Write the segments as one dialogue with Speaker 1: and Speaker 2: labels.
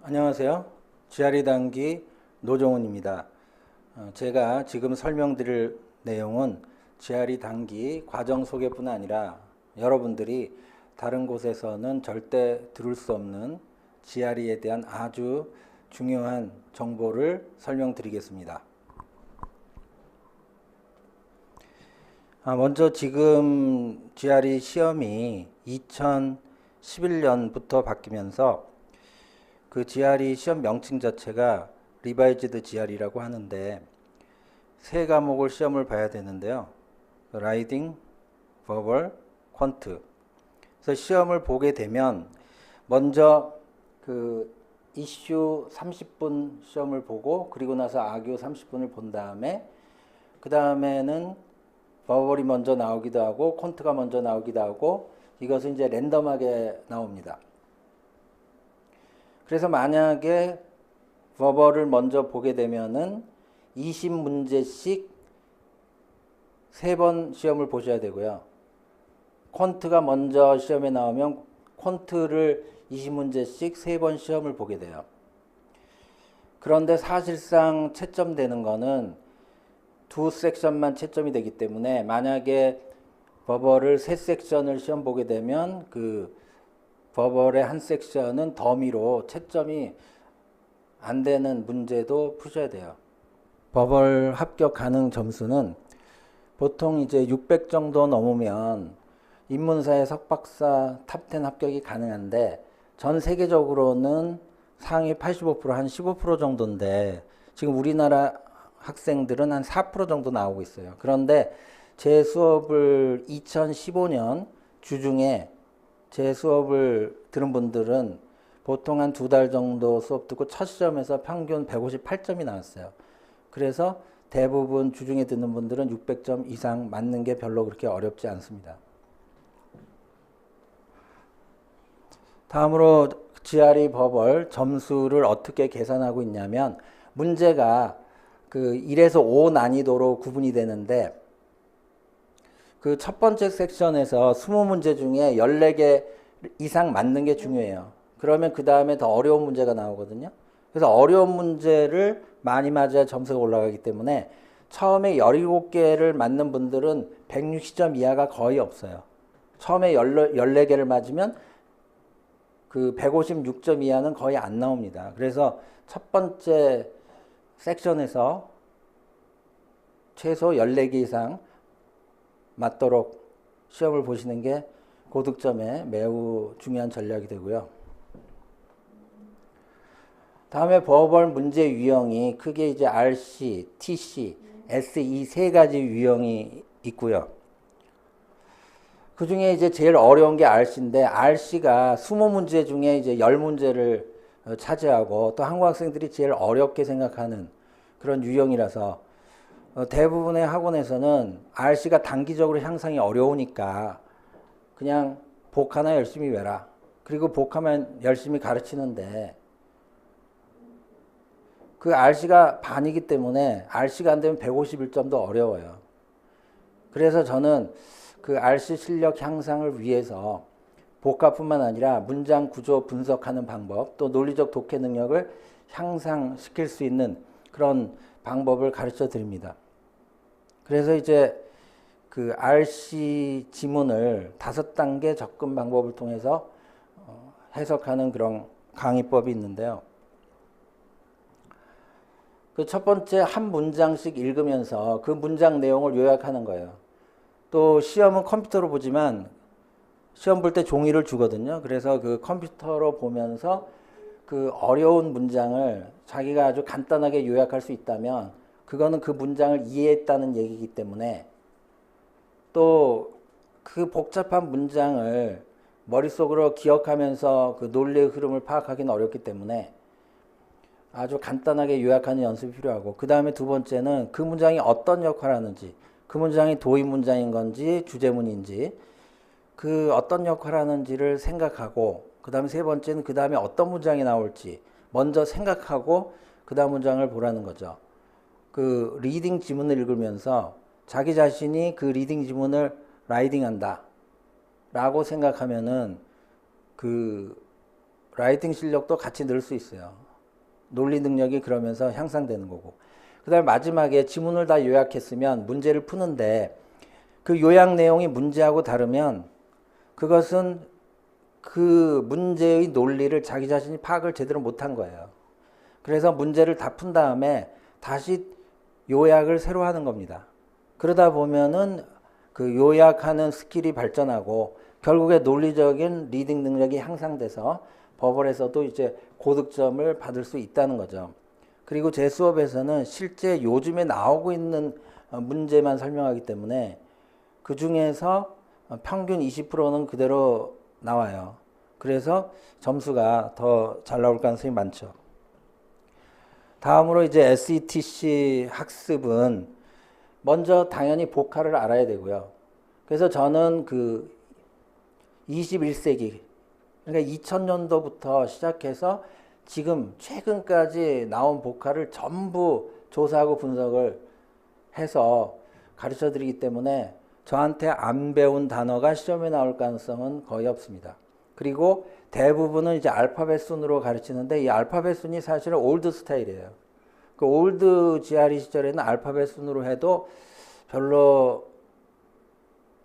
Speaker 1: 안녕하세요. GRE 단기 노종훈입니다. 제가 지금 설명드릴 내용은 GRE 단기 과정 소개뿐 아니라 여러분들이 다른 곳에서는 절대 들을 수 없는 GRE에 대한 아주 중요한 정보를 설명드리겠습니다. 먼저 지금 GRE 시험이 2011년부터 바뀌면서 그 GRE 시험 명칭 자체가 리바이즈드 GRE라고 하는데 세 과목을 시험을 봐야 되는데요. 라이딩, 버벌, 퀀트. 그래서 시험을 보게 되면 먼저 그 이슈 30분 시험을 보고 그리고 나서 아규 30분을 본 다음에 그 다음에는 버벌이 먼저 나오기도 하고 퀀트가 먼저 나오기도 하고 이것은 이제 랜덤하게 나옵니다. 그래서 만약에 버벌을 먼저 보게 되면은 20문제씩 3번 시험을 보셔야 되고요. 퀀트가 먼저 시험에 나오면 퀀트를 20문제씩 3번 시험을 보게 돼요. 그런데 사실상 채점되는 거는 두 섹션만 채점이 되기 때문에 만약에 버벌을 3섹션을 시험 보게 되면 그 버벌의 한 섹션은 더미로 채점이 안 되는 문제도 푸셔야 돼요. 버벌 합격 가능 점수는 보통 이제 600 정도 넘으면 인문사의 석박사 탑10 합격이 가능한데 전 세계적으로는 상위 85% 한 15% 정도인데 지금 우리나라 학생들은 한 4% 정도 나오고 있어요. 그런데 제 수업을 2015년 주중에 제 수업을 들은 분들은 보통 한 2달 정도 수업 듣고 첫 시험에서 평균 158점이 나왔어요. 그래서 대부분 주중에 듣는 분들은 600점 이상 맞는 게 별로 그렇게 어렵지 않습니다. 다음으로 GRE 버벌 점수를 어떻게 계산하고 있냐면 문제가 그 1에서 5 난이도로 구분이 되는데 그 첫 번째 섹션에서 20문제 중에 14개 이상 맞는 게 중요해요. 그러면 그 다음에 더 어려운 문제가 나오거든요. 그래서 어려운 문제를 많이 맞아야 점수가 올라가기 때문에 처음에 17개를 맞는 분들은 160점 이하가 거의 없어요. 처음에 14개를 맞으면 그 156점 이하는 거의 안 나옵니다. 그래서 첫 번째 섹션에서 최소 14개 이상 맞도록 시험을 보시는 게 고득점에 매우 중요한 전략이 되고요. 다음에 버벌 문제 유형이 크게 이제 RC, TC, S 이 세 가지 유형이 있고요. 그 중에 이제 제일 어려운 게 RC인데 RC가 20문제 중에 이제 10문제를 차지하고 또 한국 학생들이 제일 어렵게 생각하는 그런 유형이라서 대부분의 학원에서는 RC가 단기적으로 향상이 어려우니까 그냥 복하나 열심히 외라. 그리고 복하면 열심히 가르치는데 그 RC가 반이기 때문에 RC가 안 되면 151점도 어려워요. 그래서 저는 그 RC 실력 향상을 위해서 복합뿐만 아니라 문장 구조 분석하는 방법 또 논리적 독해 능력을 향상시킬 수 있는 그런 방법을 가르쳐 드립니다. 그래서 이제 그 RC 지문을 5단계 접근 방법을 통해서 해석하는 그런 강의법이 있는데요. 그 첫 번째 한 문장씩 읽으면서 그 문장 내용을 요약하는 거예요. 또 시험은 컴퓨터로 보지만 시험 볼 때 종이를 주거든요. 그래서 그 컴퓨터로 보면서 그 어려운 문장을 자기가 아주 간단하게 요약할 수 있다면 그거는 그 문장을 이해했다는 얘기이기 때문에 또 그 복잡한 문장을 머릿속으로 기억하면서 그 논리의 흐름을 파악하기는 어렵기 때문에 아주 간단하게 요약하는 연습이 필요하고 그 다음에 두 번째는 그 문장이 어떤 역할을 하는지 그 문장이 도입 문장인 건지 주제문인지 그 어떤 역할을 하는지를 생각하고 그 다음에 세 번째는 그 다음에 어떤 문장이 나올지 먼저 생각하고 그 다음 문장을 보라는 거죠. 그 리딩 지문을 읽으면서 자기 자신이 그 리딩 지문을 라이딩한다 라고 생각하면은 그 라이팅 실력도 같이 늘 수 있어요. 논리 능력이 그러면서 향상되는 거고. 그 다음에 마지막에 지문을 다 요약했으면 문제를 푸는데 그 요약 내용이 문제하고 다르면 그것은 그 문제의 논리를 자기 자신이 파악을 제대로 못한 거예요. 그래서 문제를 다 푼 다음에 다시 요약을 새로 하는 겁니다. 그러다 보면은 그 요약하는 스킬이 발전하고 결국에 논리적인 리딩 능력이 향상돼서 버벌에서도 이제 고득점을 받을 수 있다는 거죠. 그리고 제 수업에서는 실제 요즘에 나오고 있는 문제만 설명하기 때문에 그 중에서 평균 20%는 그대로 나와요. 그래서 점수가 더 잘 나올 가능성이 많죠. 다음으로 이제 SETC 학습은 먼저 당연히 복화를 알아야 되고요. 그래서 저는 그 21세기, 그러니까 2000년도부터 시작해서 지금 최근까지 나온 복화를 전부 조사하고 분석을 해서 가르쳐 드리기 때문에 저한테 안 배운 단어가 시험에 나올 가능성은 거의 없습니다. 그리고 대부분은 이제 알파벳 순으로 가르치는데 이 알파벳 순이 사실은 올드 스타일이에요. 그 올드 GRE 시절에는 알파벳 순으로 해도 별로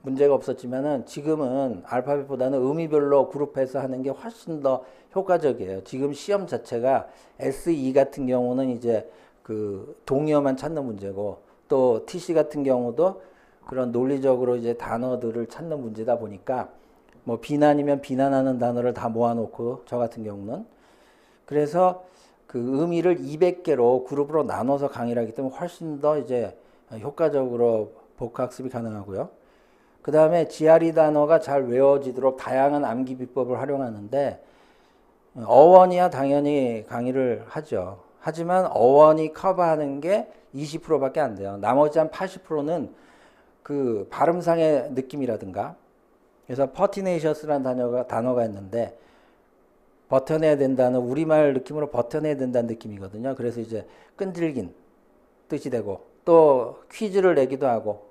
Speaker 1: 문제가 없었지만은 지금은 알파벳보다는 의미별로 그룹해서 하는 게 훨씬 더 효과적이에요. 지금 시험 자체가 SE 같은 경우는 이제 그 동의어만 찾는 문제고 또 TC 같은 경우도 그런 논리적으로 이제 단어들을 찾는 문제다 보니까 뭐 비난이면 비난하는 단어를 다 모아놓고 저 같은 경우는 그래서 그 의미를 200개로 그룹으로 나눠서 강의를 하기 때문에 훨씬 더 이제 효과적으로 복학습이 가능하고요. 그 다음에 GRE 단어가 잘 외워지도록 다양한 암기 비법을 활용하는데 어원이야 당연히 강의를 하죠. 하지만 어원이 커버하는 게 20%밖에 안 돼요. 나머지 한 80%는 그 발음상의 느낌이라든가 그래서 퍼티네이셔스라는 단어가 있는데 버텨내야 된다는 우리말 느낌으로 버텨내야 된다는 느낌이거든요. 그래서 이제 끈질긴 뜻이 되고 또 퀴즈를 내기도 하고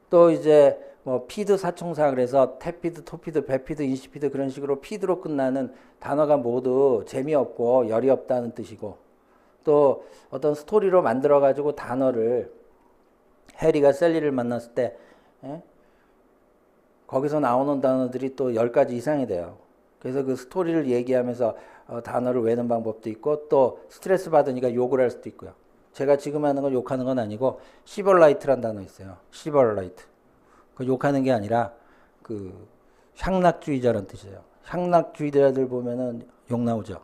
Speaker 1: 또 이제 뭐 피드 사총사 그래서 태피드, 토피드, 배피드, 인시피드 그런 식으로 피드로 끝나는 단어가 모두 재미없고 열이 없다는 뜻이고 또 어떤 스토리로 만들어 가지고 단어를 해리가 셀리를 만났을 때 거기서 나오는 단어들이 또 10가지 이상이 돼요. 그래서 그 스토리를 얘기하면서 단어를 외우는 방법도 있고 또 스트레스 받으니까 욕을 할 수도 있고요. 제가 지금 하는 건 욕하는 건 아니고 시벌라이트란 단어 있어요. 시벌라이트. 그 욕하는 게 아니라 그 향락주의자라는 뜻이에요. 향락주의자들 보면은 욕 나오죠.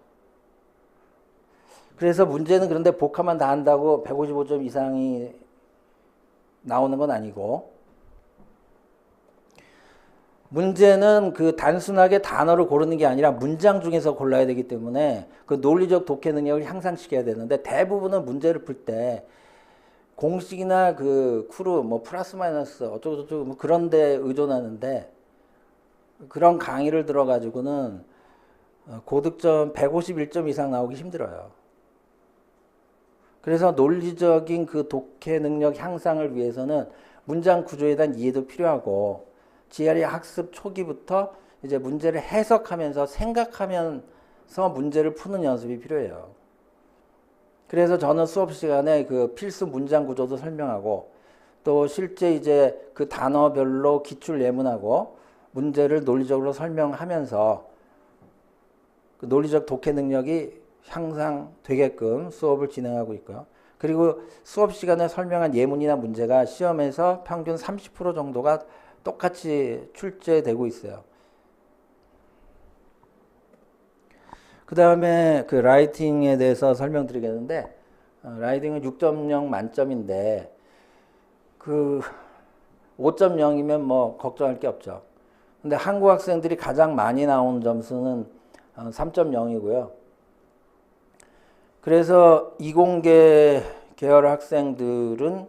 Speaker 1: 그래서 문제는 그런데 복화만 다 한다고 155점 이상이 나오는 건 아니고 문제는 그 단순하게 단어를 고르는 게 아니라 문장 중에서 골라야 되기 때문에 그 논리적 독해 능력을 향상시켜야 되는데 대부분은 문제를 풀 때 공식이나 그 쿠르 뭐 플러스 마이너스 어쩌고저쩌고 뭐 그런 데 의존하는데 그런 강의를 들어가지고는 고득점 151점 이상 나오기 힘들어요. 그래서 논리적인 그 독해 능력 향상을 위해서는 문장 구조에 대한 이해도 필요하고 GRE 학습 초기부터 이제 문제를 해석하면서 생각하면서 문제를 푸는 연습이 필요해요. 그래서 저는 수업 시간에 그 필수 문장 구조도 설명하고 또 실제 이제 그 단어별로 기출 예문하고 문제를 논리적으로 설명하면서 그 논리적 독해 능력이 향상되게끔 수업을 진행하고 있고요. 그리고 수업 시간에 설명한 예문이나 문제가 시험에서 평균 30% 정도가 똑같이 출제되고 있어요. 그 다음에 그 라이팅에 대해서 설명드리겠는데 라이팅은 6.0 만점인데 그 5.0이면 뭐 걱정할 게 없죠. 근데 한국 학생들이 가장 많이 나오는 점수는 3.0이고요. 그래서 이공계 계열 학생들은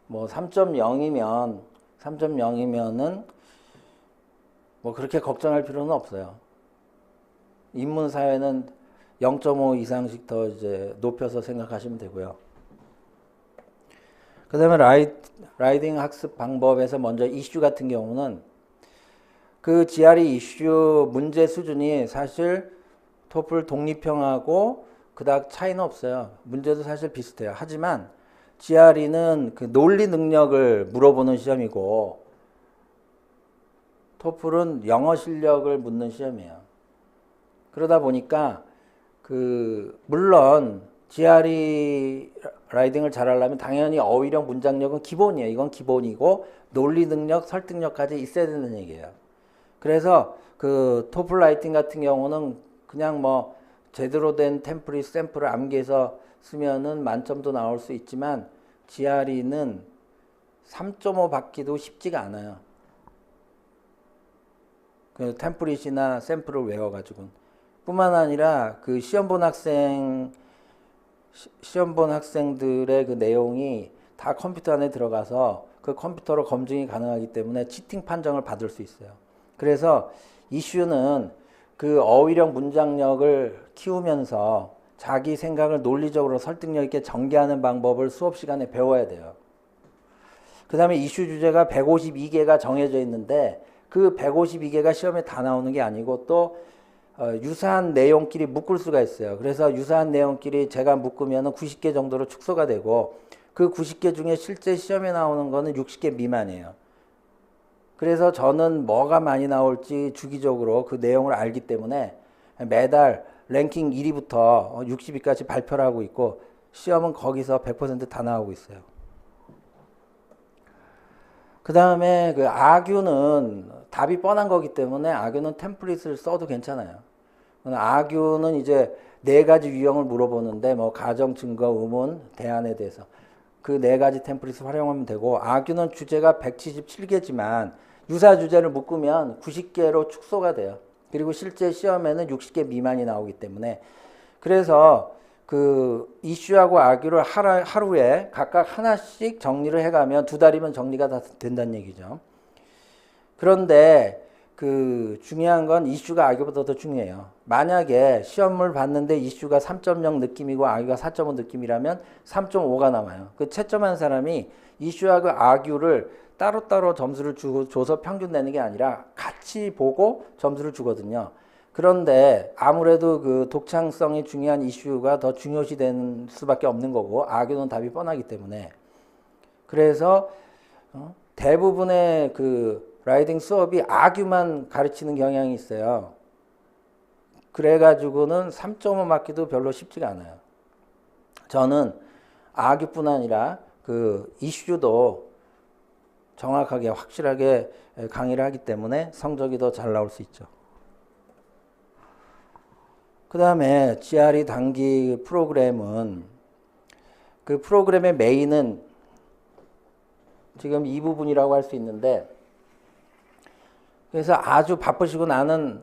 Speaker 1: 뭐 3.0이면은 뭐 그렇게 걱정할 필요는 없어요. 인문사회는 0.5 이상씩 더 이제 높여서 생각하시면 되고요. 그 다음에 라이딩 학습 방법에서 먼저 이슈 같은 경우는 그 GRE 이슈 문제 수준이 사실 토플 독립형하고 그닥 차이는 없어요. 문제도 사실 비슷해요. 하지만 GRE는 그 논리 능력을 물어보는 시험이고 토플은 영어 실력을 묻는 시험이에요. 그러다 보니까 물론 GRE 라이딩을 잘하려면 당연히 어휘력 문장력은 기본이에요. 이건 기본이고 논리 능력, 설득력까지 있어야 되는 얘기예요. 그래서 그 토플 라이팅 같은 경우는 그냥 뭐 제대로 된 템플릿 샘플을 암기해서 쓰면은 만점도 나올 수 있지만 GRE는 3.5 받기도 쉽지가 않아요. 그 템플릿이나 샘플을 외워가지고 뿐만 아니라 그 시험 본 학생들의 그 내용이 다 컴퓨터 안에 들어가서 그 컴퓨터로 검증이 가능하기 때문에 치팅 판정을 받을 수 있어요. 그래서 이슈는 그 어휘력 문장력을 키우면서 자기 생각을 논리적으로 설득력 있게 전개하는 방법을 수업 시간에 배워야 돼요. 그 다음에 이슈 주제가 152개가 정해져 있는데 그 152개가 시험에 다 나오는 게 아니고 또 유사한 내용끼리 묶을 수가 있어요. 그래서 유사한 내용끼리 제가 묶으면 90개 정도로 축소가 되고 그 90개 중에 실제 시험에 나오는 거는 60개 미만이에요. 그래서 저는 뭐가 많이 나올지 주기적으로 그 내용을 알기 때문에 매달 랭킹 1위부터 60위까지 발표를 하고 있고 시험은 거기서 100% 다 나오고 있어요. 그 다음에 그 아규는 답이 뻔한 거기 때문에 아규는 템플릿을 써도 괜찮아요. 아규는 이제 4가지 유형을 물어보는데 뭐 가정, 증거, 의문, 대안에 대해서 그 4가지 템플릿을 활용하면 되고 아규는 주제가 177개지만 유사 주제를 묶으면 90개로 축소가 돼요. 그리고 실제 시험에는 60개 미만이 나오기 때문에 그래서 그 이슈하고 아규를 하루에 각각 하나씩 정리를 해가면 2달이면 정리가 다 된다는 얘기죠. 그런데 그 중요한 건 이슈가 아규보다 더 중요해요. 만약에 시험을 봤는데 이슈가 3.0 느낌이고 아규가 4.5 느낌이라면 3.5가 남아요. 그 채점한 사람이 이슈하고 아규를 따로따로 점수를 줘서 평균 내는 게 아니라 같이 보고 점수를 주거든요. 그런데 아무래도 그 독창성이 중요한 이슈가 더 중요시 되는 수밖에 없는 거고 아규는 답이 뻔하기 때문에 그래서 대부분의 그 라이딩 수업이 아규만 가르치는 경향이 있어요. 그래가지고는 3.5 맞기도 별로 쉽지가 않아요. 저는 아규뿐 아니라 그 이슈도 정확하게 확실하게 강의를 하기 때문에 성적이 더 잘 나올 수 있죠. 그 다음에 GRE 단기 프로그램은 그 프로그램의 메인은 지금 이 부분이라고 할 수 있는데 그래서 아주 바쁘시고 나는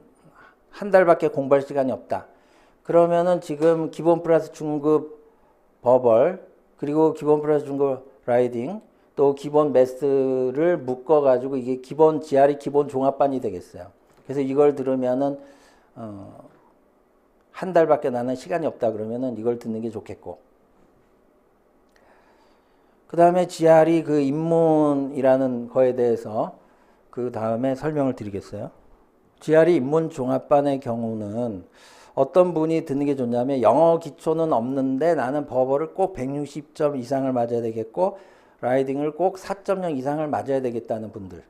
Speaker 1: 한 달밖에 공부할 시간이 없다. 그러면은 지금 기본 플러스 중급 버벌 그리고 기본 플러스 중급 라이딩 또 기본 매스를 묶어 가지고 이게 기본 GRE 기본 종합반이 되겠어요. 그래서 이걸 들으면은 한 달밖에 나는 시간이 없다 그러면은 이걸 듣는 게 좋겠고. 그 다음에 GRE 그 입문이라는 거에 대해서 그 다음에 설명을 드리겠어요. GRE 입문 종합반의 경우는 어떤 분이 듣는 게 좋냐면 영어 기초는 없는데 나는 버벌을 꼭 160점 이상을 맞아야 되겠고 라이딩을 꼭 4.0 이상을 맞아야 되겠다는 분들.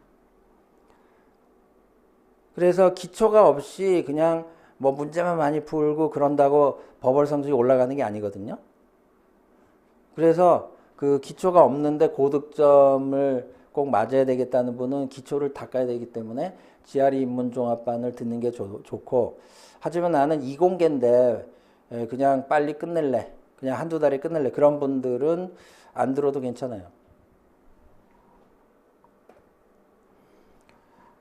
Speaker 1: 그래서 기초가 없이 그냥 뭐 문제만 많이 풀고 그런다고 버벌 성적이 올라가는 게 아니거든요. 그래서 그 기초가 없는데 고득점을 꼭 맞아야 되겠다는 분은 기초를 닦아야 되기 때문에 GRE 입문종합반을 듣는 게 좋고 하지만 나는 이공계인데 그냥 빨리 끝낼래. 그냥 한두 달에 끝낼래. 그런 분들은 안 들어도 괜찮아요.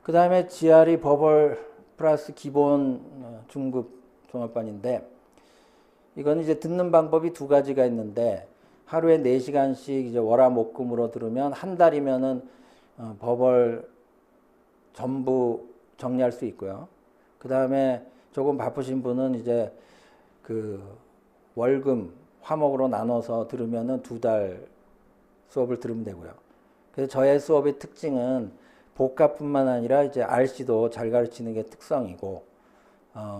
Speaker 1: 그 다음에 GRE 버벌 플러스 기본 중급 종합반인데 이건 이제 듣는 방법이 2가지가 있는데 하루에 4시간씩 이제 월화목금으로 들으면 한 달이면은 버벌 전부 정리할 수 있고요. 그 다음에 조금 바쁘신 분은 이제 그 월금 화목으로 나눠서 들으면은 2달 수업을 들으면 되고요. 그래서 저의 수업의 특징은 복합뿐만 아니라 이제 RC도 잘 가르치는 게 특성이고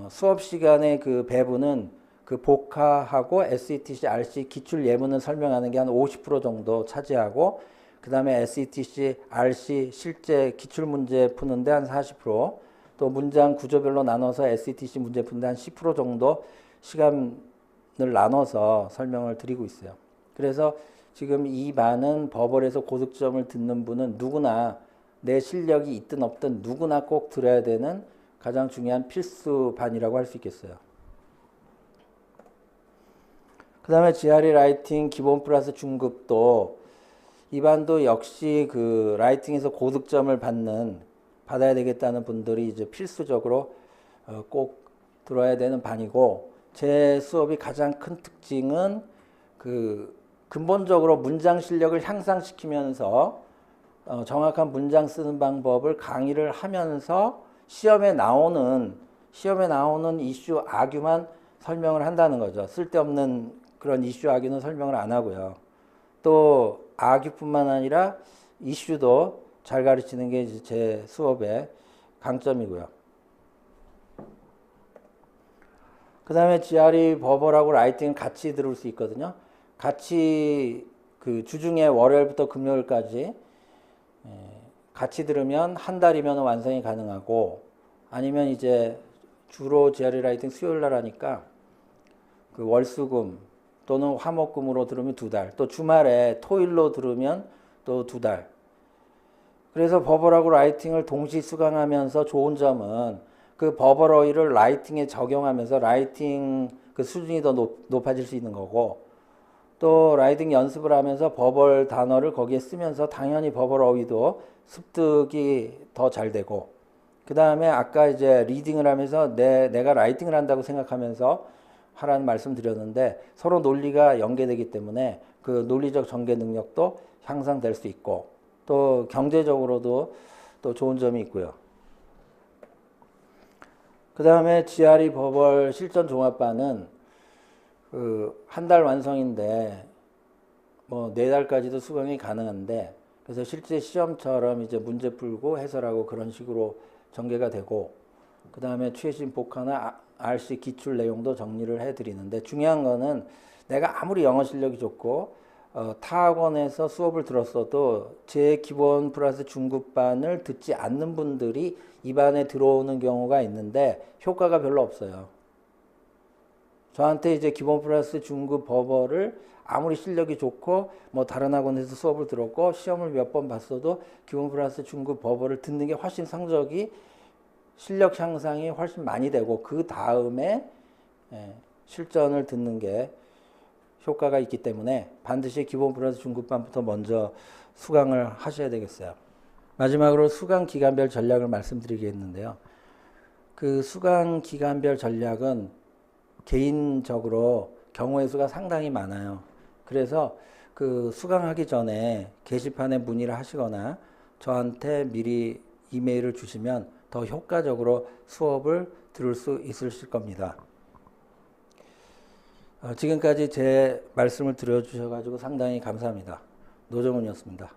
Speaker 1: 수업 시간의 그 배분은 그 복화하고 SETC, RC 기출 예문을 설명하는 게 한 50% 정도 차지하고 그 다음에 SETC, RC 실제 기출 문제 푸는데 한 40%, 또 문장 구조별로 나눠서 SETC 문제 푸는데 한 10% 정도 시간을 나눠서 설명을 드리고 있어요. 그래서 지금 이 반은 버벌에서 고득점을 듣는 분은 누구나 내 실력이 있든 없든 누구나 꼭 들어야 되는 가장 중요한 필수 반이라고 할 수 있겠어요. 그 다음에 GRE 라이팅 기본 플러스 중급도 이 반도 역시 그 라이팅에서 고득점을 받아야 되겠다는 분들이 이제 필수적으로 꼭 들어야 되는 반이고, 제 수업이 가장 큰 특징은 그 근본적으로 문장 실력을 향상시키면서 정확한 문장 쓰는 방법을 강의를 하면서 시험에 나오는 이슈 아규만 설명을 한다는 거죠. 쓸데없는 그런 이슈 아규는 설명을 안 하고요. 또 아규뿐만 아니라 이슈도 잘 가르치는 게 제 수업의 강점이고요. 그 다음에 GRE 버벌하고 라이팅은 같이 들을 수 있거든요. 같이 그 주중에 월요일부터 금요일까지 같이 들으면 한 달이면 완성이 가능하고, 아니면 이제 주로 GRE 라이팅 수요일 날 하니까 그 월수금 또는 화목금으로 들으면 2달, 또 주말에 토일로 들으면 또 2달. 그래서 버벌하고 라이팅을 동시 수강하면서 좋은 점은 그 버벌어휘를 라이팅에 적용하면서 라이팅 그 수준이 더 높아질 수 있는 거고, 또 라이팅 연습을 하면서 버벌 단어를 거기에 쓰면서 당연히 버벌어휘도 습득이 더 잘 되고, 그 다음에 아까 이제 리딩을 하면서 내가 라이팅을 한다고 생각하면서 하라는 말씀 드렸는데, 서로 논리가 연계되기 때문에 그 논리적 전개 능력도 향상될 수 있고, 또 경제적으로도 또 좋은 점이 있고요. 그 다음에 GRE 버벌 실전 종합반은 그 한 달 완성인데 뭐 4달까지도 수강이 가능한데, 그래서 실제 시험처럼 이제 문제 풀고 해설하고 그런 식으로 전개가 되고, 그 다음에 최신 복화나 RC 기출 내용도 정리를 해드리는데, 중요한 거는 내가 아무리 영어 실력이 좋고 타 학원에서 수업을 들었어도 제 기본 플러스 중급반을 듣지 않는 분들이 이 반에 들어오는 경우가 있는데 효과가 별로 없어요. 저한테 이제 기본 플러스 중급 버벌을 아무리 실력이 좋고 뭐 다른 학원에서 수업을 들었고 시험을 몇 번 봤어도 기본 플러스 중급 버벌을 듣는 게 훨씬 성적이 실력 향상이 훨씬 많이 되고, 그 다음에 실전을 듣는 게 효과가 있기 때문에 반드시 기본 플러스 중급반부터 먼저 수강을 하셔야 되겠어요. 마지막으로 수강 기간별 전략을 말씀드리겠는데요. 그 수강 기간별 전략은 개인적으로 경우의 수가 상당히 많아요. 그래서 그 수강하기 전에 게시판에 문의를 하시거나 저한테 미리 이메일을 주시면 더 효과적으로 수업을 들을 수 있으실 겁니다. 지금까지 제 말씀을 들어주셔가지고 상당히 감사합니다. 노정훈이었습니다.